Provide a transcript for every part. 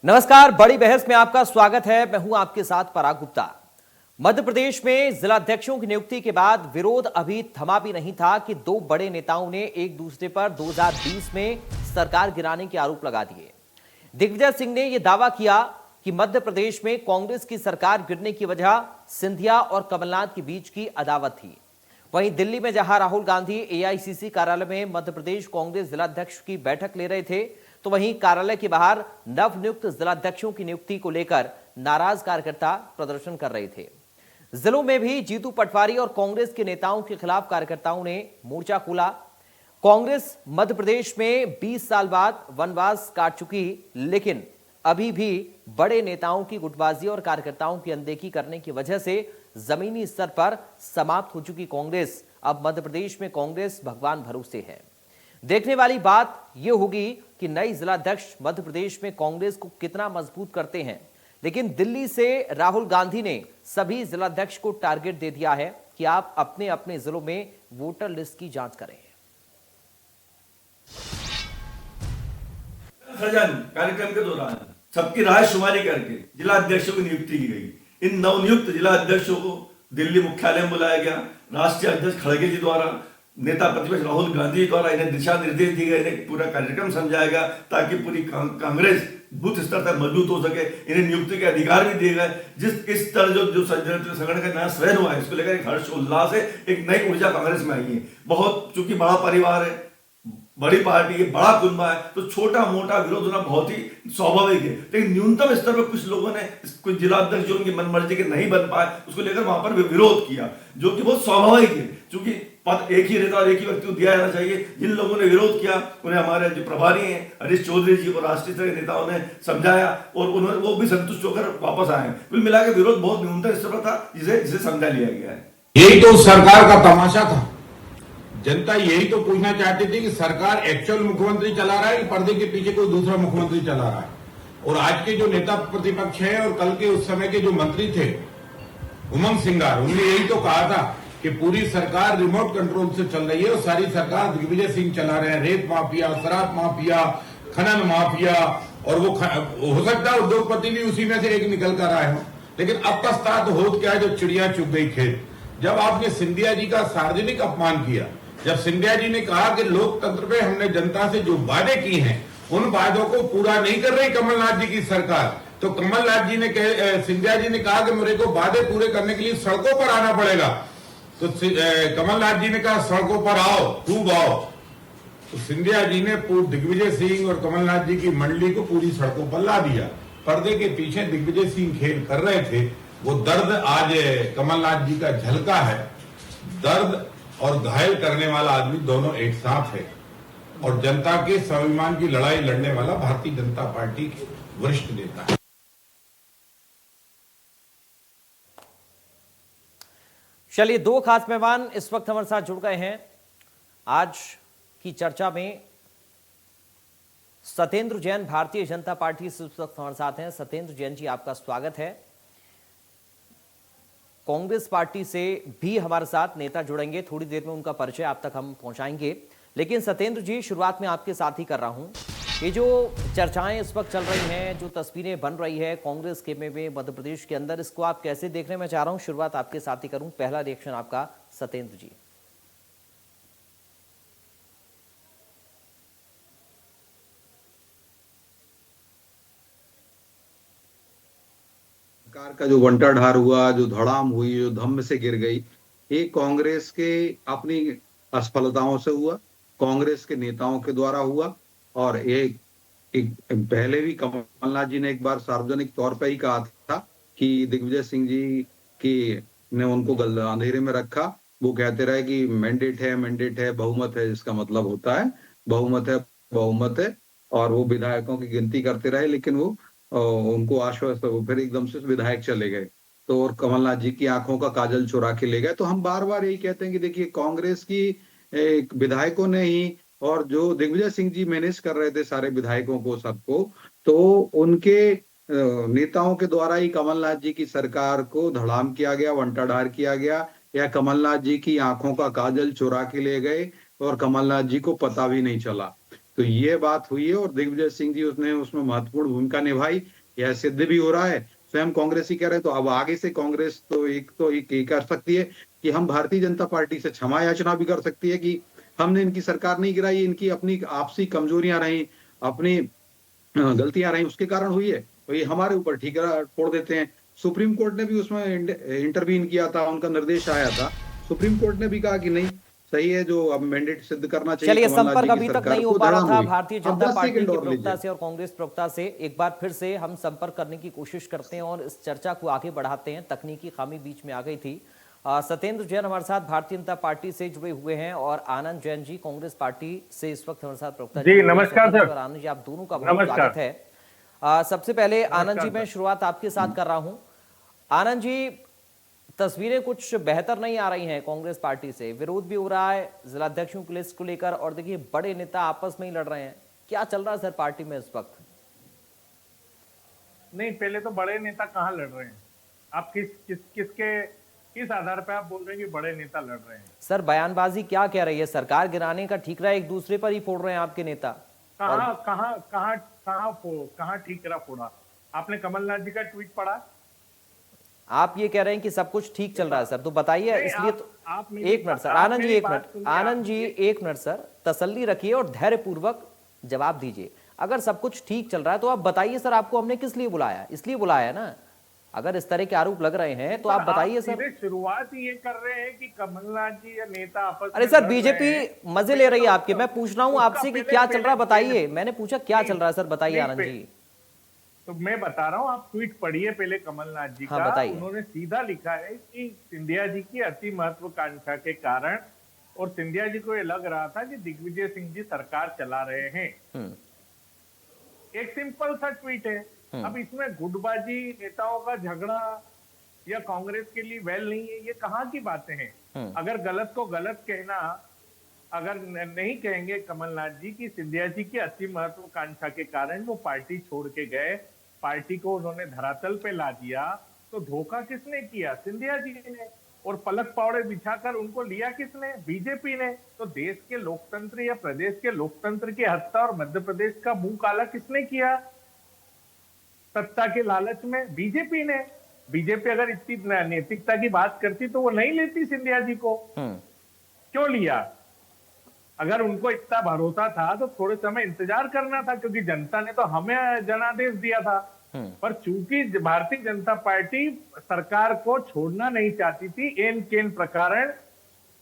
नमस्कार, बड़ी बहस में आपका स्वागत है। मैं हूं आपके साथ पराग गुप्ता। मध्य प्रदेश में जिलाध्यक्षों की नियुक्ति के बाद विरोध अभी थमा भी नहीं था कि दो बड़े नेताओं ने एक दूसरे पर 2020 में सरकार गिराने के आरोप लगा दिए। दिग्विजय सिंह ने यह दावा किया कि मध्य प्रदेश में कांग्रेस की सरकार गिरने की वजह सिंधिया और कमलनाथ के बीच की अदावत थी। वहीं दिल्ली में जहां राहुल गांधी एआईसीसी कार्यालय में मध्य प्रदेश कांग्रेस जिलाध्यक्ष की बैठक ले रहे थे, तो वहीं कार्यालय के बाहर नवनियुक्त जिलाध्यक्षों की नियुक्ति को लेकर नाराज कार्यकर्ता प्रदर्शन कर रहे थे। जिलों में भी जीतू पटवारी और कांग्रेस के नेताओं के खिलाफ कार्यकर्ताओं ने मोर्चा खोला। कांग्रेस मध्य प्रदेश में 20 साल बाद वनवास काट चुकी, लेकिन अभी भी बड़े नेताओं की गुटबाजी और कार्यकर्ताओं की अनदेखी करने की वजह से जमीनी स्तर पर समाप्त हो चुकी कांग्रेस अब मध्य प्रदेश में कांग्रेस भगवान भरोसे है। देखने वाली बात यह होगी कि नई जिलाध्यक्ष मध्य प्रदेश में कांग्रेस को कितना मजबूत करते हैं। लेकिन दिल्ली से राहुल गांधी ने सभी जिलाध्यक्ष को टारगेट दे दिया है कि आप अपने अपने जिलों में वोटर लिस्ट की जांच करें। सजन कार्यक्रम के दौरान सबकी राय शुमारी करके जिलाध्यक्षों की नियुक्ति की गई। इन नवनियुक्त जिलाध्यक्षों को दिल्ली मुख्यालय में बुलाया गया। राष्ट्रीय अध्यक्ष खड़गे जी द्वारा, नेता प्रतिपक्ष राहुल गांधी द्वारा इन्हें दिशा निर्देश दिए गए, इन्हें पूरा कार्यक्रम समझाया गया ताकि पूरी कांग्रेस बूथ स्तर तक मजबूत हो सके। इन्हें नियुक्ति के अधिकार भी दिए गए। इस तरह जो संगठन का नया सृजन हुआ है, इसको लेकर एक हर्ष उल्लास है, एक नई ऊर्जा कांग्रेस में आई है। बहुत, चूंकि बड़ा परिवार है, बड़ी पार्टी है, बड़ा कुनबा है, तो छोटा मोटा विरोध होना बहुत ही स्वाभाविक है। लेकिन न्यूनतम स्तर पर कुछ लोगों ने कुछ जिलाध्यक्ष जो उनकी मनमर्जी के नहीं बन पाए, उसको लेकर वहां पर विरोध किया, जो कि बहुत स्वाभाविक है। चूंकि पद एक ही रहता और एक ही व्यक्ति को दिया जाना चाहिए। जिन लोगों ने विरोध किया उन्हें हमारे जो प्रभारी हैं हरीश चौधरी जी और राष्ट्रीय स्तर के नेताओं ने समझाया और उन्होंने वो भी संतुष्ट होकर वापस आए। कुल मिलाकर विरोध बहुत न्यूनतम स्तर पर था, जिसे समझा लिया गया है। यही तो सरकार का तमाशा था। जनता यही तो पूछना चाहती थी कि सरकार एक्चुअल मुख्यमंत्री चला रहा है कि पर्दे के पीछे कोई दूसरा मुख्यमंत्री चला रहा है। और आज के जो नेता प्रतिपक्ष हैं और कल के उस समय के जो मंत्री थे उमंग सिंगार, उन्होंने यही तो कहा था कि पूरी सरकार रिमोट कंट्रोल से चल रही है और सारी सरकार दिग्विजय सिंह चला रहे हैं। रेत माफिया, शराब माफिया, खनन माफिया, और वो हो सकता है उद्योगपति भी उसी में से एक निकल कर आए हो। लेकिन अब पछतात होत क्या है, जो चिड़िया चुग गई खेत। जब आपने सिंधिया जी का सार्वजनिक अपमान किया, जब सिंधिया जी ने कहा कि लोकतंत्र पे हमने जनता से जो वादे किए हैं उन वादों को पूरा नहीं कर रही कमलनाथ जी की सरकार, तो कमलनाथ जी ने सिंधिया जी ने कहा कि मेरे को वादे पूरे करने के लिए सड़कों पर आना पड़ेगा। तो कमलनाथ जी ने कहा सड़कों पर आओ, खूब आओ। तो सिंधिया जी ने दिग्विजय सिंह और कमलनाथ जी की मंडली को पूरी सड़कों पर ला दिया। पर्दे के पीछे दिग्विजय सिंह खेल कर रहे थे। वो दर्द आज कमलनाथ जी का झलका है। दर्द और घायल करने वाला आदमी दोनों एक साथ है और जनता के स्वाभिमान की लड़ाई लड़ने वाला भारतीय जनता पार्टी के वरिष्ठ नेता है। चलिए, दो खास मेहमान इस वक्त हमारे साथ जुड़ गए हैं। आज की चर्चा में सत्येंद्र जैन भारतीय जनता पार्टी से इस वक्त हमारे साथ हैं। सत्येंद्र जैन जी, आपका स्वागत है। कांग्रेस पार्टी से भी हमारे साथ नेता जुड़ेंगे, थोड़ी देर में उनका परिचय आप तक हम पहुंचाएंगे। लेकिन सत्येंद्र जी, शुरुआत में आपके साथ ही कर रहा हूं। ये जो चर्चाएं इस वक्त चल रही हैं, जो तस्वीरें बन रही है कांग्रेस के में मध्य प्रदेश के अंदर, इसको आप कैसे देख रहे हैं? मैं चाह रहा हूं शुरुआत आपके साथ ही करूं। पहला रिएक्शन आपका सत्येंद्र जी। सरकार का जो बंटाढार हुआ, जो धड़ाम हुई, जो धम्म से गिर गई, ये कांग्रेस के अपनी असफलताओं से हुआ, कांग्रेस के नेताओं के द्वारा हुआ। और एक पहले भी कमलनाथ जी ने एक बार सार्वजनिक तौर पर ही कहा था कि दिग्विजय सिंह जी की ने उनको अंधेरे में रखा। वो कहते रहे कि मैंडेट है, बहुमत है, जिसका मतलब होता है बहुमत है, और वो विधायकों की गिनती करते रहे। लेकिन वो उनको आश्वस्त, फिर एकदम से विधायक चले गए, तो और कमलनाथ जी की आंखों का काजल चुरा के ले गए। तो हम बार बार यही कहते हैं कि देखिए, कांग्रेस की विधायकों ने ही, और जो दिग्विजय सिंह जी मैनेज कर रहे थे सारे विधायकों को, सबको, तो उनके नेताओं के द्वारा ही कमलनाथ जी की सरकार को धड़ाम किया गया, वंटाढार किया गया, या कमलनाथ जी की आंखों का काजल चुरा के ले गए और कमलनाथ जी को पता भी नहीं चला। तो ये बात हुई है और दिग्विजय सिंह जी उसने उसमें महत्वपूर्ण भूमिका निभाई। यह सिद्ध भी हो रहा है, स्वयं कांग्रेस ही कह रहे हैं। तो अब आगे से कांग्रेस तो एक ये कर सकती है कि हम भारतीय जनता पार्टी से क्षमा याचना भी कर सकती है कि हमने इनकी सरकार नहीं गिराई, इनकी अपनी आपसी कमजोरियां रही, अपनी गलतियां रही, उसके कारण हुई है, तो ये हमारे ऊपर ठीकरा फोड़ देते हैं। सुप्रीम कोर्ट ने भी उसमें इंटरवीन किया था, उनका निर्देश आया था, सुप्रीम कोर्ट ने भी कहा कि नहीं सही है, जो अब मैंडेट सिद्ध करना चाहिए। चलिए, कमलनाथ संपर्क जी की अभी तक सरकार नहीं हो को पा रहा धड़ाम था हुई। भारतीय अब जनता 10 पार्टी के सेकंड और प्रवक्ता लीजिए। से और कांग्रेस प्रवक्ता से। एक बार फिर से हम संपर्क करने की कोशिश करते हैं और इस चर्चा को आगे बढ़ाते हैं। तकनीकी खामी बीच में आ गई थी। सत्येंद्र जैन हमारे साथ भारतीय जनता पार्टी से जुड़े हुए हैं और आनंद जैन जी कांग्रेस पार्टी से इस वक्त हमारे साथ प्रवक्ता जी। नमस्कार सर। और आनंद जी, आप दोनों का बहुत स्वागत है। सबसे पहले आनंद जी, मैं शुरुआत आपके साथ कर रहा हूं। आनंद जी, तस्वीरें कुछ बेहतर नहीं आ रही हैं कांग्रेस पार्टी से, विरोध भी हो रहा है जिलाध्यक्षों की लिस्ट को लेकर, और देखिए बड़े नेता आपस में ही लड़ रहे हैं। क्या चल रहा है सर पार्टी में इस वक्त? नहीं, पहले तो बड़े नेता कहाँ लड़ रहे हैं? आप किस आधार पे आप बोल रहे हैं कि बड़े नेता लड़ रहे हैं? सर बयानबाजी क्या कह रही है? सरकार गिराने का ठीक रहा है, एक दूसरे पर ही फोड़ रहे हैं आपके नेता। कहाँ ठीक रहा फोड़ा? आपने कमलनाथ जी का ट्वीट पढ़ा? आप ये कह रहे हैं कि सब कुछ ठीक चल रहा है सर, तो बताइए। इसलिए तो एक मिनट सर, आनंद जी, एक मिनट, आनंद जी एक मिनट सर, तसल्ली रखिए और धैर्य पूर्वक जवाब दीजिए। अगर सब कुछ ठीक चल रहा है तो आप बताइए सर, आपको हमने किस लिए बुलाया? इसलिए बुलाया ना। अगर इस तरह के आरोप लग रहे हैं तो आप बताइए सर। शुरुआत ही ये कर रहे हैं कि कमलनाथ जी या नेता आपस अरे सर, बीजेपी मजे ले रही है आपके। मैं पूछ रहा हूँ आपसे कि क्या चल रहा है, बताइए। मैंने पूछा क्या चल रहा है सर, बताइए आनंद जी। तो मैं बता रहा हूँ, आप ट्वीट पढ़िए पहले कमलनाथ जी हाँ, का। बताइए। उन्होंने सीधा लिखा है कि सिंधिया जी की अति महत्वाकांक्षा के कारण, और सिंधिया जी को ये लग रहा था कि दिग्विजय सिंह जी सरकार चला रहे हैं। एक सिंपल सा ट्वीट है। अब इसमें गुटबाजी, नेताओं का झगड़ा या कांग्रेस के लिए वेल नहीं है, ये कहाँ की बातें हैं? अगर गलत को गलत कहना, अगर नहीं कहेंगे कमलनाथ जी की सिंधिया जी की अति महत्वाकांक्षा के कारण वो पार्टी छोड़ के गए, पार्टी को उन्होंने धरातल पे ला दिया, तो धोखा किसने किया? सिंधिया जी ने। और पलक पावड़े बिछाकर उनको लिया किसने? बीजेपी ने। तो देश के लोकतंत्र या प्रदेश के लोकतंत्र की हत्या और मध्य प्रदेश का मुंह काला किसने किया? सत्ता के लालच में बीजेपी ने। बीजेपी अगर इतनी नैतिकता की बात करती तो वो नहीं लेती सिंधिया जी को। क्यों लिया? अगर उनको इतना भरोसा था तो थोड़े समय इंतजार करना था, क्योंकि जनता ने तो हमें जनादेश दिया था। पर चूंकि भारतीय जनता पार्टी सरकार को छोड़ना नहीं चाहती थी, एन केन प्रकरण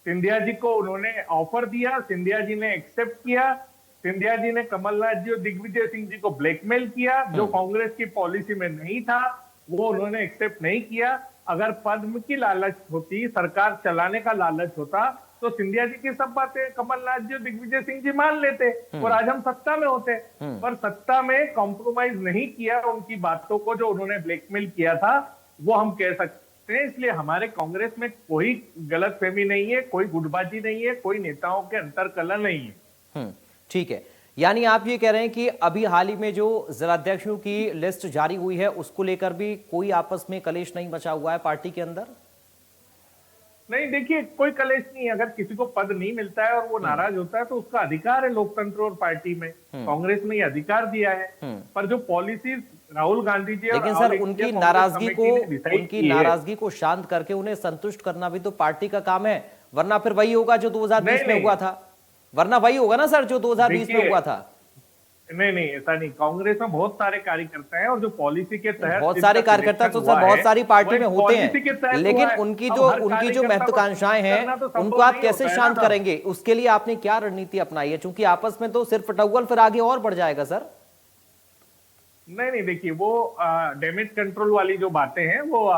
सिंधिया जी को उन्होंने ऑफर दिया, सिंधिया जी ने एक्सेप्ट किया। सिंधिया जी ने कमलनाथ जी और दिग्विजय सिंह जी को ब्लैकमेल किया, जो कांग्रेस की पॉलिसी में नहीं था, वो उन्होंने एक्सेप्ट नहीं किया। अगर पद की लालच होती, सरकार चलाने का लालच होता, तो सिंधिया जी की सब बातें कमलनाथ जी और दिग्विजय सिंह जी मान लेते और आज हम सत्ता में होते। पर सत्ता में कॉम्प्रोमाइज नहीं किया, उनकी बातों को जो उन्होंने ब्लैकमेल किया था वो हम कह सकते हैं। इसलिए हमारे कांग्रेस में कोई गलतफहमी नहीं है, कोई गुटबाजी नहीं है, कोई नेताओं के अंतरकलह नहीं है। ठीक है, यानी आप ये कह रहे हैं कि अभी हाल ही में जो जिलाध्यक्षों की लिस्ट जारी हुई है उसको लेकर भी कोई आपस में कलेश नहीं मचा हुआ है पार्टी के अंदर? नहीं, देखिए कोई कलेश नहीं है। अगर किसी को पद नहीं मिलता है और वो नाराज होता है तो उसका अधिकार है लोकतंत्र और पार्टी में। कांग्रेस में ये अधिकार दिया है। पर जो पॉलिसी राहुल गांधी जी, लेकिन सर उनकी नाराजगी को शांत करके उन्हें संतुष्ट करना भी तो पार्टी का काम है, वरना फिर वही होगा जो 2020 में हुआ था। वरना वही होगा ना सर जो 2020 में हुआ था। नहीं, ऐसा नहीं। कांग्रेस में बहुत सारे कार्यकर्ता हैं और जो पॉलिसी के तहत, बहुत सारे कार्यकर्ता तो सर बहुत सारी पार्टी में होते हैं, लेकिन उनकी जो महत्वाकांक्षाएं हैं उनको आप कैसे शांत करेंगे? उसके लिए आपने क्या रणनीति अपनाई है? क्योंकि आपस में तो सिर्फ फटौवल फिर आगे और बढ़ जाएगा सर। नहीं, देखिए वो डैमेज कंट्रोल वाली जो बातें हैं वो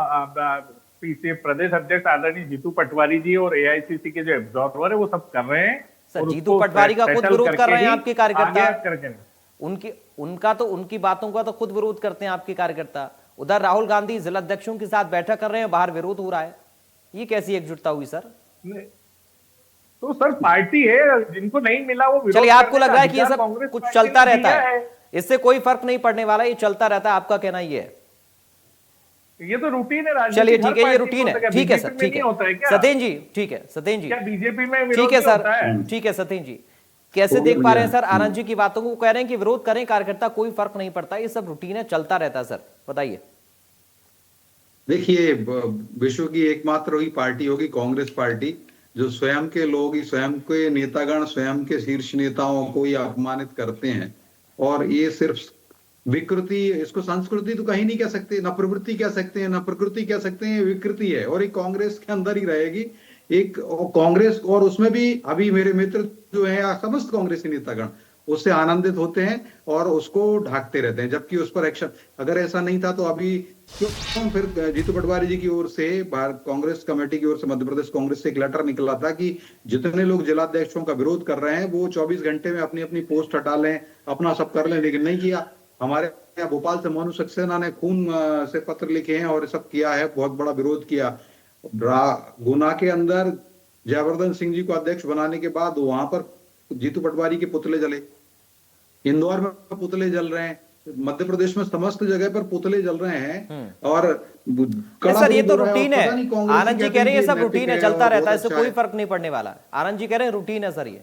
पीछे प्रदेश अध्यक्ष आदरणीय जीतू पटवारी जी और एआईसीसी के जो एब्जॉर्वर है वो सब कर रहे हैं। सर जीतू पटवारी का खुद विरोध कर रहे हैं आपके कार्यकर्ता। उनकी बातों का तो खुद विरोध करते हैं आपके कार्यकर्ता। उधर राहुल गांधी जिलाध्यक्षों के साथ बैठक कर रहे हैं, बाहर विरोध हो रहा है। ये कैसी एकजुटता हुई सर? तो सर पार्टी है, जिनको नहीं मिला वो विरोध। चलिए, आपको लग रहा है कि ये सब कुछ चलता रहता है, इससे कोई फर्क नहीं पड़ने वाला, ये चलता रहता है, आपका कहना ये है? ये तो रूटीन है। चलिए ठीक है, ये रूटीन है। ठीक है सर, ठीक है सत्येंद्र जी, ठीक है सत्येंद्र जी, क्या बीजेपी में ठीक है सर, ठीक है सत्येंद्र जी। कैसे हो देख पा रहे हैं गया। सर आनंद जी की बातों को? कह रहे हैं कि विरोध करें कार्यकर्ता, कोई फर्क नहीं पड़ता, ये सब रूटीन है, चलता रहता है। सर बताइए। देखिए, विश्व की एकमात्र वही पार्टी होगी कांग्रेस पार्टी, जो स्वयं के लोग ही, स्वयं के नेतागण, स्वयं के शीर्ष नेताओं को ही अपमानित करते हैं। और ये सिर्फ विकृति, इसको संस्कृति तो कहीं नहीं कह सकते, ना प्रवृत्ति कह सकते हैं, ना प्रकृति कह सकते हैं, विकृति है और ये कांग्रेस के अंदर ही रहेगी। एक कांग्रेस, और उसमें भी अभी मेरे मित्र जो है समस्त कांग्रेसी नेतागण उससे आनंदित होते हैं और उसको ढाकते रहते हैं, जबकि उस पर एक्शन, अगर ऐसा नहीं था तो अभी क्यों फिर जीतू पटवारी जी की ओर से, कांग्रेस कमेटी की ओर से, मध्य प्रदेश कांग्रेस से एक लेटर निकला था कि जितने लोग जिलाध्यक्षों का विरोध कर रहे हैं वो 24 घंटे में अपनी अपनी पोस्ट हटा लें, अपना सब कर लें, लेकिन नहीं किया। हमारे यहाँ भोपाल से मोनू सक्सेना ने खून से पत्र लिखे हैं और सब किया है, बहुत बड़ा विरोध किया। गुना के अंदर जयवर्धन सिंह जी को अध्यक्ष बनाने के बाद वहां पर जीतू पटवारी के पुतले जले, इंदौर में पुतले जल रहे हैं, मध्य प्रदेश में समस्त जगह पर पुतले जल रहे हैं। और सर ये तो रूटीन है, आनंद जी कह रहे हैं ये सब नैतिक रूटीन है, चलता रहता है, इससे अच्छा कोई फर्क नहीं पड़ने वाला। आनंद जी कह रहे हैं रूटीन है सर ये।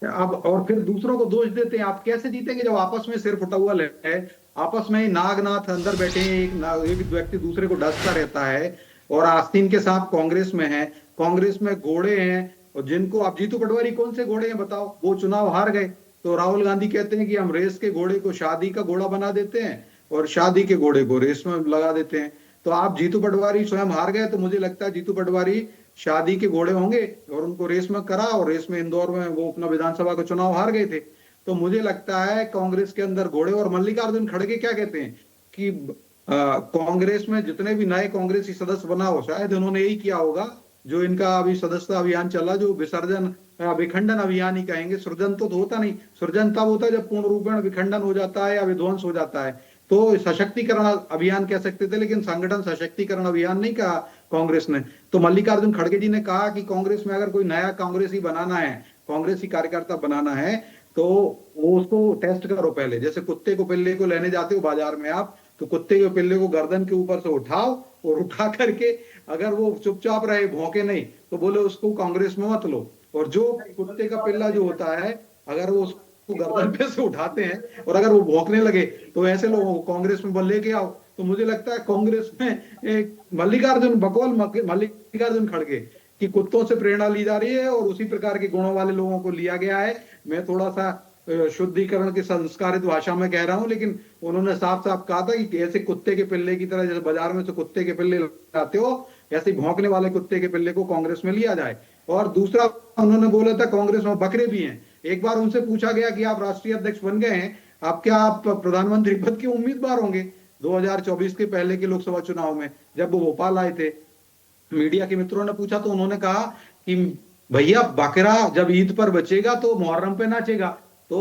अब और फिर दूसरों को दोष देते हैं। आप कैसे जीतेंगे जब आपस में सिर फुटा हुआ है, आपस में ही नागनाथ अंदर बैठे हैं, एक व्यक्ति दूसरे को डसता रहता है। और आस्तीन के सांप कांग्रेस में है, कांग्रेस में घोड़े हैं, और जिनको आप, जीतू पटवारी कौन से घोड़े हैं बताओ? वो चुनाव हार गए तो राहुल गांधी कहते हैं कि हम रेस के घोड़े को शादी का घोड़ा बना देते हैं और शादी के घोड़े को रेस में लगा देते हैं। तो आप, जीतू पटवारी स्वयं हार गए तो मुझे लगता है जीतू पटवारी शादी के घोड़े होंगे और उनको रेस में करा, और रेस में इंदौर में वो अपना विधानसभा का चुनाव हार गए थे। तो मुझे लगता है कांग्रेस के अंदर घोड़े। और मल्लिकार्जुन खड़गे क्या कहते हैं कि कांग्रेस में जितने भी नए कांग्रेसी सदस्य बना हो, शायद उन्होंने यही किया होगा जो इनका अभी सदस्यता अभियान चला, जो विसर्जन विखंडन अभियान ही कहेंगे। सृजन तो होता नहीं, सृजन तब होता है जब पूर्ण रूपेण विखंडन हो जाता है या विध्वंस हो जाता है। तो सशक्तिकरण अभियान कह सकते थे, लेकिन संगठन सशक्तिकरण अभियान नहीं कहा कांग्रेस ने। तो मल्लिकार्जुन खड़गे जी ने कहा कि कांग्रेस में अगर कोई नया कांग्रेसी बनाना है, कांग्रेसी कार्यकर्ता बनाना है, तो वो उसको टेस्ट करो पहले। जैसे कुत्ते को पिल्ले को लेने जाते हो बाजार में आप, तो कुत्ते के पिल्ले को गर्दन के ऊपर से उठाओ और उठा करके अगर वो चुपचाप रहे, भौंके नहीं, तो बोले उसको कांग्रेस में मत लो। और जो कुत्ते का पिल्ला जो होता है, अगर वो उसको गर्दन पे से उठाते हैं और अगर वो भौंकने लगे तो ऐसे लोगों को कांग्रेस में लेके आओ। तो मुझे लगता है कांग्रेस में एक मल्लिकार्जुन खड़गे कि कुत्तों से प्रेरणा ली जा रही है और उसी प्रकार के गुणों वाले लोगों को लिया गया है। मैं थोड़ा सा शुद्धिकरण की संस्कारित भाषा में कह रहा हूं, लेकिन उन्होंने साफ साफ कहा था कि ऐसे कुत्ते के पिल्ले की तरह, जैसे बाजार में से कुत्ते के पिल्ले लाते हो, ऐसे भौंकने वाले कुत्ते के पिल्ले को कांग्रेस में लिया जाए। और दूसरा उन्होंने बोला था कांग्रेस में बकरे भी हैं। एक बार उनसे पूछा गया कि आप राष्ट्रीय अध्यक्ष बन गए हैं, आप क्या आप प्रधानमंत्री पद के उम्मीदवार होंगे 2024 के पहले के लोकसभा चुनाव में? जब वो भोपाल आए थे, मीडिया के मित्रों ने पूछा तो उन्होंने कहा कि भैया बकरा जब ईद पर बचेगा तो मुहर्रम पे नाचेगा। तो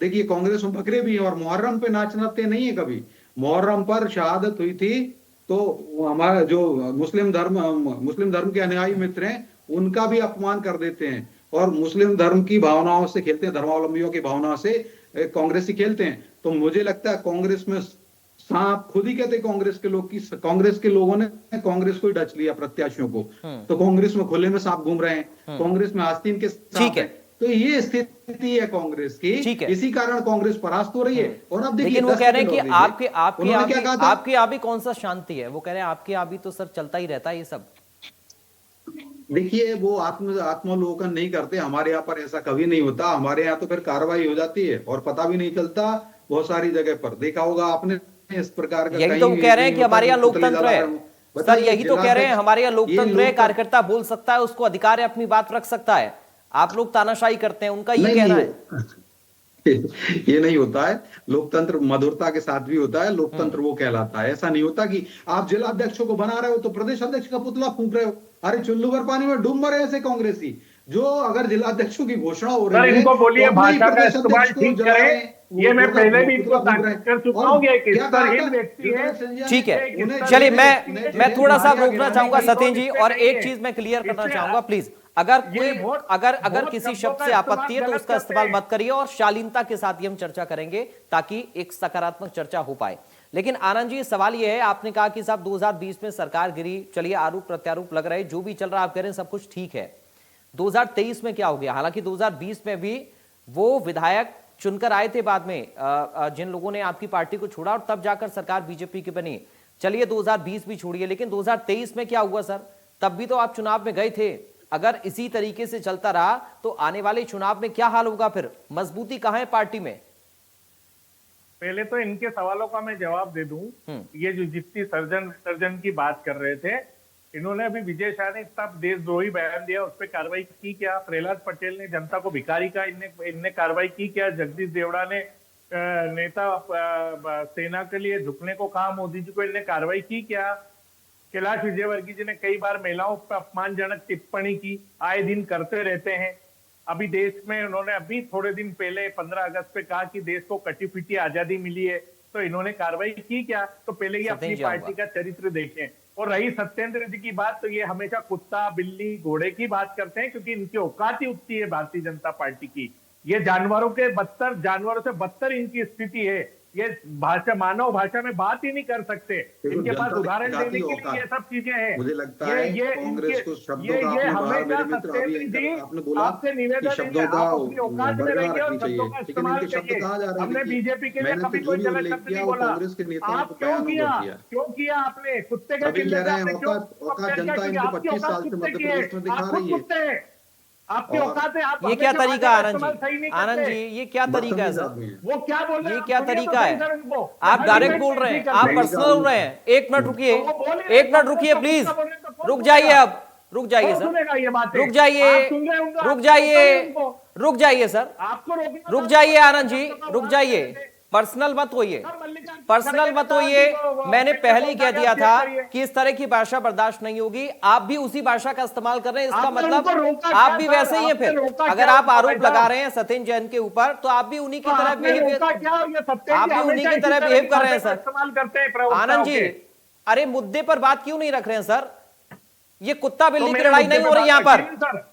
देखिए, कांग्रेस में बकरे भी हैं और मुहर्रम पे नाचते नहीं है कभी। मुहर्रम पर शहादत हुई थी तो हमारा जो मुस्लिम धर्म के अनुयायी मित्र हैं उनका भी अपमान कर देते हैं और मुस्लिम धर्म की भावनाओं से खेलते हैं, धर्मावलंबियों की भावनाओं से कांग्रेसी खेलते हैं। तो मुझे लगता है कांग्रेस में सांप, खुद ही कहते कांग्रेस के लोग की, कांग्रेस के लोगों ने कांग्रेस को ही डच लिया, प्रत्याशियों को। तो कांग्रेस में खुले में सांप घूम रहे हैं, कांग्रेस में आस्तीन के सांप है। तो ये स्थिति है कांग्रेस की, इसी कारण कांग्रेस परास्त हो रही है। और अब देखिए, लेकिन वो कह रहे हैं कि आपके यहाँ भी कौन सा शांति है? वो कह रहे हैं आपके यहाँ भी तो सर चलता ही रहता है ये सब। देखिए, वो आत्मावलोकन नहीं करते। हमारे यहाँ पर ऐसा कभी नहीं होता। हमारे यहाँ तो फिर कार्रवाई हो जाती है और पता भी नहीं चलता। बहुत सारी जगह पर देखा होगा आपने इस प्रकार का। यही तो कह रहे हैं कि हमारे यहाँ लोकतंत्र है सर, यही तो कह रहे हैं हमारे यहाँ लोकतंत्र है। कार्यकर्ता बोल सकता है, उसको अधिकार है, अपनी बात रख सकता है। आप लोग तानाशाही करते हैं, उनका ये कहना है। ये नहीं होता है। लोकतंत्र मधुरता के साथ भी होता है। लोकतंत्र वो कहलाता है। ऐसा नहीं होता कि आप जिला अध्यक्षों को बना रहे हो तो प्रदेश अध्यक्ष का पुतला फूंक रहे हो। अरे चुल्लू भर पानी में डूब मरे ऐसे कांग्रेसी जो अगर जिला अध्यक्षों की घोषणा हो रही है, इनको बोलिए भाषा का इस्तेमाल ठीक करें। ये मैं पहले भी इनको ताकीद कर चुका हूं कि एक स्तरहीन व्यक्ति है। ठीक है, चलिए मैं थोड़ा सा रोकना चाहूंगा सत्येंद्र जी, और एक चीज मैं क्लियर करना चाहूंगा प्लीज। अगर किसी शब्द से आपत्ति है तो उसका इस्तेमाल मत करिए और शालीनता के साथ ही हम चर्चा करेंगे ताकि एक सकारात्मक चर्चा हो पाए। लेकिन आनंद जी, सवाल यह है, आपने कहा कि साहब 2020 में सरकार गिरी, चलिए आरोप प्रत्यारोप लग रहे, जो भी चल रहा आप कह रहे हैं सब कुछ ठीक है। 2023 में क्या हो गया? हालांकि 2020 में भी वो विधायक चुनकर आए थे बाद में, जिन लोगों ने आपकी पार्टी को छोड़ा, और तब जाकर सरकार बीजेपी की बनी। चलिए 2020 भी छोड़िए, लेकिन 2023 में क्या हुआ सर? तब भी तो आप चुनाव में गए थे। अगर इसी तरीके से चलता रहा तो आने वाले चुनाव में क्या हाल होगा? फिर मजबूती कहां है पार्टी में? पहले तो इनके सवालों का मैं जवाब दे दूं। ये जो जिप्सी सर्जन की बात कर रहे थे, इन्होंने अभी विजय शाह ने इतना देशद्रोही बयान दिया, उस पर कार्रवाई की क्या? प्रहलाद पटेल ने जनता को भिखारी का, इनने कार्रवाई की क्या? जगदीश देवड़ा ने नेता सेना के लिए झुकने को कहा मोदी जी को, इनने कार्रवाई की क्या? कैलाश विजयवर्गीय जी ने कई बार महिलाओं पर अपमानजनक टिप्पणी की, आए दिन करते रहते हैं। अभी देश में उन्होंने अभी थोड़े दिन पहले 15 अगस्त पे कहा कि देश को कटी पिटी आजादी मिली है, तो इन्होंने कार्रवाई की क्या? तो पहले ये अपनी पार्टी का चरित्र देखें। और रही सत्येंद्र जी की बात, तो ये हमेशा कुत्ता बिल्ली घोड़े की बात करते हैं, क्योंकि इनकी औकात ही उतनी है भारतीय जनता पार्टी की। ये जानवरों से बदतर इनकी स्थिति है। ये भाषा, मानव भाषा में बात ही नहीं कर सकते। इनके पास उदाहरण देने के लिए ये सब चीजें हैं। मुझे लगता है कांग्रेस को शब्दों का हमेशा सत्येंद्र जी आपसे निवेदन है कि आप अपनी औकात में रहिए और शब्दों का इस्तेमाल करिए। हमने बीजेपी के लिए कभी कोई गलत शब्द नहीं बोला। आप क्यों किया आपने? कुत्ते का आपकी औकात है। आप ये क्या तरीका है आनंद जी? आनंद जी, ये क्या तरीका है सर? वो क्या बोल रहे हैं? ये क्या तरीका है? आप डायरेक्ट बोल रहे हैं, आप पर्सनल बोल रहे हैं। एक मिनट रुकिए, एक मिनट रुकिए प्लीज। रुक जाइए, अब रुक जाइए सर, रुक जाइए, रुक जाइए, रुक जाइए सर, रुक जाइए आनंद जी, रुक जाइए। पर्सनल मत होइए, पर्सनल मत होइए। मैंने पहले ही कह दिया था कि इस तरह की भाषा बर्दाश्त नहीं होगी। आप भी उसी भाषा का इस्तेमाल कर रहे हैं, इसका मतलब आप भी वैसे ही हैं। फिर अगर आप आरोप लगा रहे हैं सत्येंद्र जैन के ऊपर, तो आप भी उन्हीं की तरह बिहेव कर रहे हैं सर। आनंद जी, अरे मुद्दे पर बात क्यों नहीं रख रहे हैं सर? ये कुत्ता बिल्ली की लड़ाई नहीं हो रही यहाँ पर,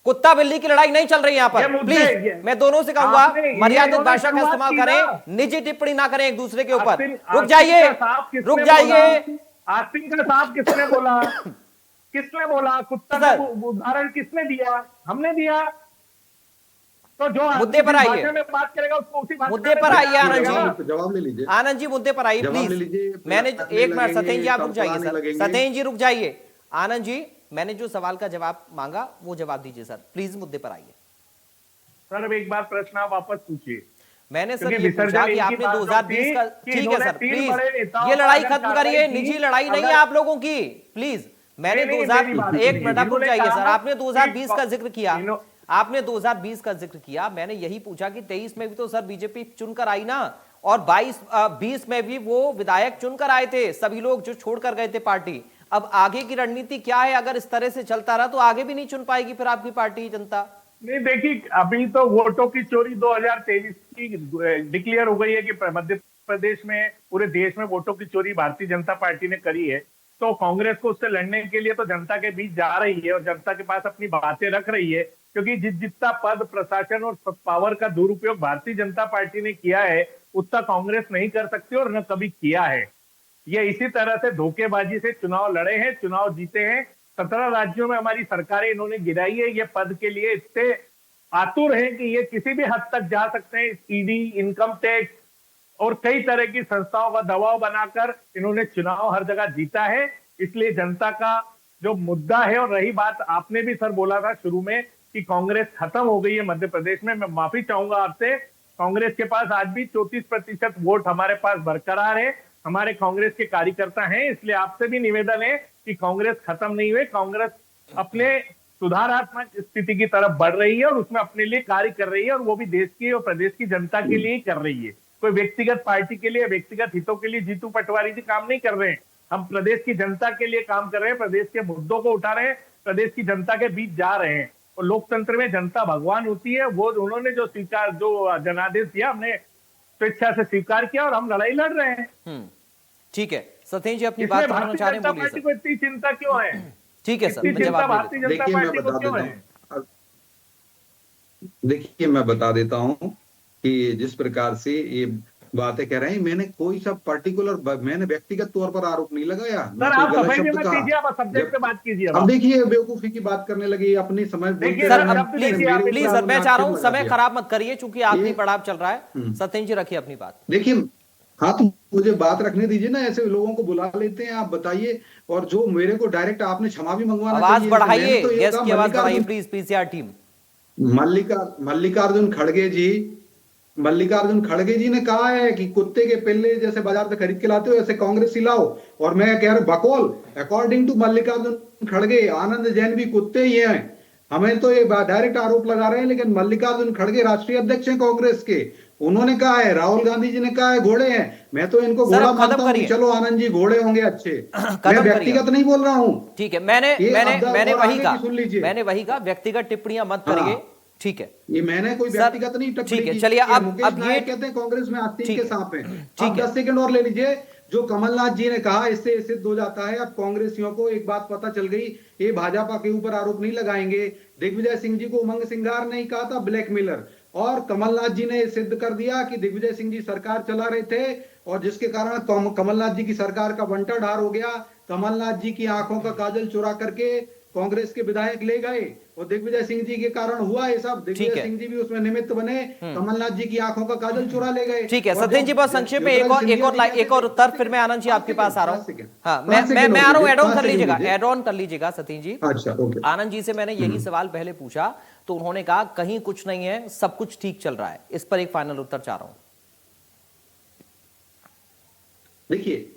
कुत्ता बिल्ली की लड़ाई नहीं चल रही यहाँ पर। प्लीज मैं दोनों से कहूंगा मर्यादित भाषा का इस्तेमाल करें, निजी टिप्पणी ना करें एक दूसरे के ऊपर। रुक जाइए, रुक जाइए। आस्तीन का सांप किसने बोला? किसने बोला? कुत्ता का उदाहरण किसने दिया? हमने दिया। तो जो मुद्दे पर आइए, बात करेगा उसको उसी मुद्दे पर आइए। आनंद जी, जवाब ले लीजिए। आनंद जी मुद्दे पर आइए प्लीज। मैंने एक मिनट, सत्येंद्र जी आप रुक जाइए सर, सत्येंद्र जी रुक जाइए। आनंद जी, मैंने जो सवाल का जवाब मांगा वो जवाब दीजिए सर, प्लीज मुद्दे पर आइए। सर अब एक बार प्रश्न आप वापस पूछिए। मैंने सर ये पूछा कि आपने 2020 का, ठीक है सर प्लीज ये लड़ाई खत्म करिए, निजी लड़ाई नहीं है आप लोगों की, प्लीज। मैंने 1 मिनट रुक जाइए सर। आपने 2020 का जिक्र किया, आपने 2020 का जिक्र किया। मैंने यही पूछा कि 23 में भी तो सर बीजेपी चुनकर आई ना, और 20 में भी वो विधायक चुनकर आए थे, सभी लोग जो छोड़कर गए थे पार्टी। अब आगे की रणनीति क्या है? अगर इस तरह से चलता रहा तो आगे भी नहीं चुन पाएगी फिर आपकी पार्टी जनता। नहीं देखिए, अभी तो वोटों की चोरी 2023 की डिक्लेयर हो गई है कि मध्य प्रदेश में, पूरे देश में वोटों की चोरी भारतीय जनता पार्टी ने करी है। तो कांग्रेस को उससे लड़ने के लिए तो जनता के बीच जा रही है और जनता के पास अपनी बातें रख रही है, क्योंकि जितना पद, प्रशासन और पावर का दुरुपयोग भारतीय जनता पार्टी ने किया है, उतना कांग्रेस नहीं कर सकती और न कभी किया है। ये इसी तरह से धोखेबाजी से चुनाव लड़े हैं, चुनाव जीते हैं। 17 राज्यों में हमारी सरकारें इन्होंने गिराई है। ये पद के लिए इतने आतुर हैं कि ये किसी भी हद तक जा सकते हैं। ईडी, इनकम टैक्स और कई तरह की संस्थाओं का दबाव बनाकर इन्होंने चुनाव हर जगह जीता है। इसलिए जनता का जो मुद्दा है, और रही बात आपने भी सर बोला था शुरू में कि कांग्रेस खत्म हो गई है मध्य प्रदेश में, मैं माफी चाहूंगा आपसे। कांग्रेस के पास आज भी 34% वोट हमारे पास बरकरार है, हमारे कांग्रेस के कार्यकर्ता हैं। इसलिए आपसे भी निवेदन है कि कांग्रेस खत्म नहीं हुई, कांग्रेस अपने सुधारात्मक स्थिति की तरफ बढ़ रही है और उसमें अपने लिए कार्य कर रही है, और वो भी देश की और प्रदेश की जनता के लिए ही कर रही है। कोई व्यक्तिगत पार्टी के लिए, व्यक्तिगत हितों के लिए जीतू पटवारी जी काम नहीं कर रहे हैं। हम प्रदेश की जनता के लिए काम कर रहे हैं, प्रदेश के मुद्दों को उठा रहे हैं, प्रदेश की जनता के बीच जा रहे हैं। और लोकतंत्र में जनता भगवान होती है। वो उन्होंने जो जनादेश दिया, हमने स्वेच्छा से स्वीकार किया और हम लड़ाई लड़ रहे हैं। ठीक है, सत्येंद्र जी अपनी बात करना चाह रहे हैं, बोलिए सर। को इतनी चिंता क्यों है? ठीक है सर, मैं जवाब देखिए मैं बता देता हूं कि जिस प्रकार से ये बातें कह रहे हैं। मैंने कोई सब पर्टिकुलर, मैंने व्यक्तिगत तौर पर आरोप नहीं लगाया, ना सर कोई आप गलत सफाई शब्द मत कहा। कीजिए, आप सब्जेक्ट पे बात कीजिए। अब देखिए बेवकूफी की बात करने लगी, अपनी समझ बोलते देखिए सर सर, रहे, अब शब्द प्लीज देखिए आप, प्लीज सर, मैं चाह रहा हूं समय खराब मत करिए, चूंकि आखिरी पड़ाव चल रहा है। सत्येंद्र जी रखिए अपनी बात। देखिए, हाँ तो मुझे बात रखने दीजिए ना, ऐसे लोगों को बुला लेते हैं। आप बताइए, और जो मेरे को डायरेक्ट आपने क्षमा भी मंगवाना आवाज चाहिए। बढ़ाइए, मैंने तो ये गेस्ट कहा की आवाज बढ़ाइए Mallikarjun please, PCR team. Mallikarjun खड़गे जी, मल्लिकार्जुन खड़गे जी ने कहा है कि कुत्ते के पिल्ले जैसे बाजार से खरीद के लाते हो ऐसे कांग्रेस ही लाओ। और मैं कह रहा हूं बकौल, अकॉर्डिंग टू मल्लिकार्जुन खड़गे आनंद जैन भी कुत्ते ही हैं। हमें तो ये डायरेक्ट आरोप लगा रहे हैं, लेकिन मल्लिकार्जुन खड़गे राष्ट्रीय अध्यक्ष हैं कांग्रेस के, उन्होंने कहा है। राहुल गांधी जी ने कहा है घोड़े हैं, मैं तो इनको सर, घोड़ा अब खत्म मानता हूं कि करिए। चलो आनंद जी घोड़े होंगे अच्छे। मैं खत्म करिए। व्यक्तिगत नहीं बोल रहा हूं। ठीक है, मैंने ये मैंने अब मैंने और वही आगे कहा, की सुन लीजिए। मैंने वही कहा, व्यक्तिगत टिप्पणियां मत हाँ। करिए। ठीक है, ये मैंने कोई सर, व्यक्तिगत नहीं टिप्पणी ठीक है, की। चलिए ये अब मुकेश ये नायक कहते हैं कांग्रेस में आस्तीन ठीक के है, सांप हैं। ठीक अब है। 10 सेकंड और ले लीजिए। जो कमलनाथ जी ने कहा इससे सिद्ध हो जाता है, अब कांग्रेसियों को एक बात पता चल गई, ये भाजपा के ऊपर आरोप नहीं लगाएंगे। दिग्विजय सिंह जी को उमंग सिंगार नहीं कहा था ब्लैकमेलर, और कमलनाथ जी ने सिद्ध कर दिया कि दिग्विजय सिंह जी सरकार चला रहे थे, और जिसके कारण कमलनाथ जी की सरकार का बंटाढार हो गया। कमलनाथ जी की आंखों का काजल चुरा करके कांग्रेस के विधायक ले गए, और दिग्विजय सिंह जी के कारण हुआ ये सब। दिग्विजय सिंह जी भी उसमें निमित्त बने, कमलनाथ जी की आंखों का काजल चुरा ले गए। ठीक है सत्येंद्र जी, बहुत संक्षेप में एक और उत्तर, फिर मैं आनंद जी आपके पास आ रहा हूँ। हाँ, मैं आ रहा हूँ, एड ऑन कर लीजिएगा, एड ऑन कर लीजिएगा सत्येंद्र जी। अच्छा, ओके। आनंद जी से मैंने यही सवाल पहले पूछा, तो उन्होंने कहा कहीं कुछ नहीं है, सब कुछ ठीक चल रहा है। इस पर एक फाइनल उत्तर चाह रहा हूं। देखिए,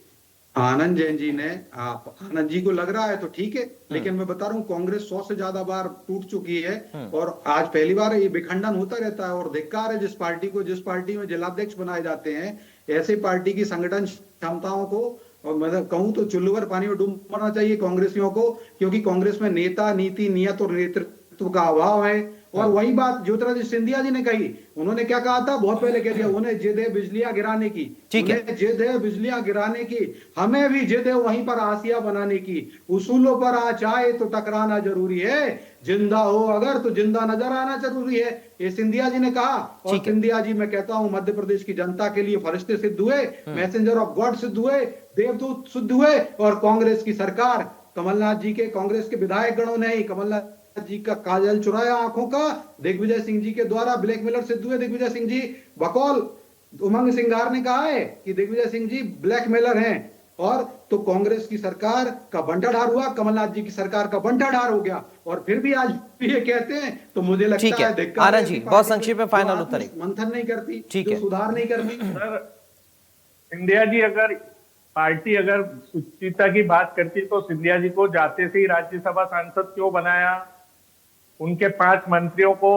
आनंद जैन जी ने, आप आनंद जी को लग रहा है तो ठीक है, लेकिन मैं बता रहा हूं कांग्रेस 100 से ज्यादा बार टूट चुकी है, और आज पहली बार ये विखंडन होता रहता है। और धिक्कार है जिस पार्टी में जिलाध्यक्ष बनाए जाते हैं, ऐसे पार्टी की संगठन क्षमताओं को, और मतलब कहूं तो चुल्लू भर पानी में डूब मरना चाहिए कांग्रेसियों को, क्योंकि कांग्रेस में नेता, नीति, नियत और नेतृत्व का अभाव है। और वही बात ज्योतिरादित्य सिंधिया जी ने कही, उन्होंने क्या कहा था, बहुत पहले कह दिया, उन्हें जिद है बिजलियां गिराने की, उन्हें जिद है बिजलियां गिराने की, हमें भी जिद है वहीं पर आसिया बनाने की। उसूलों पर आँच आए तो टकराना जरूरी है, जिंदा हो अगर तो जिंदा नजर आना जरूरी है, ये सिंधिया जी ने कहा। और सिंधिया जी, मैं कहता हूं, मध्य प्रदेश की जनता के लिए फरिश्ते सिद्ध हुए, मैसेंजर ऑफ गॉड सिद्ध हुए, देवदूत सिद्ध हुए। और कांग्रेस की सरकार, कमलनाथ जी के, कांग्रेस के विधायक गणों ने ही कमलनाथ जी का काजल चुराया आंखों का, दिग्विजय सिंह जी के द्वारा ब्लैकमेलर सिद्ध हुए। दिग्विजय सिंह जी बकौल, उमंग सिंगार ने कहा है कि दिग्विजय सिंह जी ब्लैकमेलर हैं, और तो कांग्रेस की सरकार का बंटाढार हुआ, कमलनाथ जी की सरकार का बंटाढार हो गया। और फिर भी आज भी ये कहते हैं, तो मुझे लगता है आनंद जी, बहुत संक्षेप में फाइनल उत्तर, मंथन नहीं करती, ठीक है, सुधार नहीं करती। सर सिंधिया जी, अगर पार्टी अगर सुचिता की बात करती तो सिंधिया जी को जाते से ही राज्यसभा सांसद क्यों बनाया? उनके 5 मंत्रियों को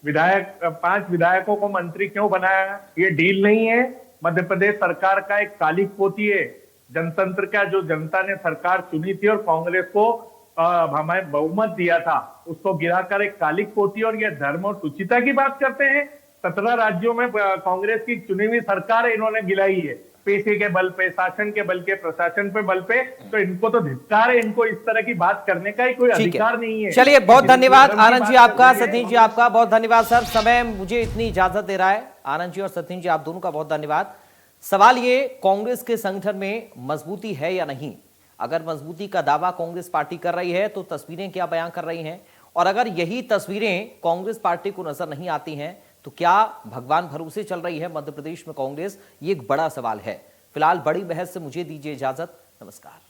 विधायक, 5 विधायकों को मंत्री क्यों बनाया? ये डील नहीं है। मध्य प्रदेश सरकार का एक कालिक पोती है जनतंत्र का, जो जनता ने सरकार चुनी थी और कांग्रेस को हमें बहुमत दिया था, उसको गिराकर एक कालिक पोती। और ये धर्म और सुचिता की बात करते हैं। 17 राज्यों में कांग्रेस की चुनी हुई सरकार है, इन्होंने गिराई है, पैसे के बल पे, शासन के बल के, प्रशासन पे बल पे। तो इनको तो धिक्कार है, इनको इस तरह की बात करने का ही कोई अधिकार नहीं है। चलिए, बहुत धन्यवाद आनंद जी आपका, सत्येंद्र जी आपका बहुत धन्यवाद। सर, समय मुझे इतनी इजाजत दे रहा है। आनंद जी और सत्येंद्र जी, आप दोनों का बहुत धन्यवाद। सवाल ये, कांग्रेस के संगठन में मजबूती है या नहीं? अगर मजबूती का दावा कांग्रेस पार्टी कर रही है तो तस्वीरें क्या बयां कर रही हैं, और अगर यही तस्वीरें कांग्रेस पार्टी को नजर नहीं आती हैं तो क्या भगवान भरोसे चल रही है मध्य प्रदेश में कांग्रेस? ये एक बड़ा सवाल है। फिलहाल बड़ी बहस से मुझे दीजिए इजाजत। नमस्कार।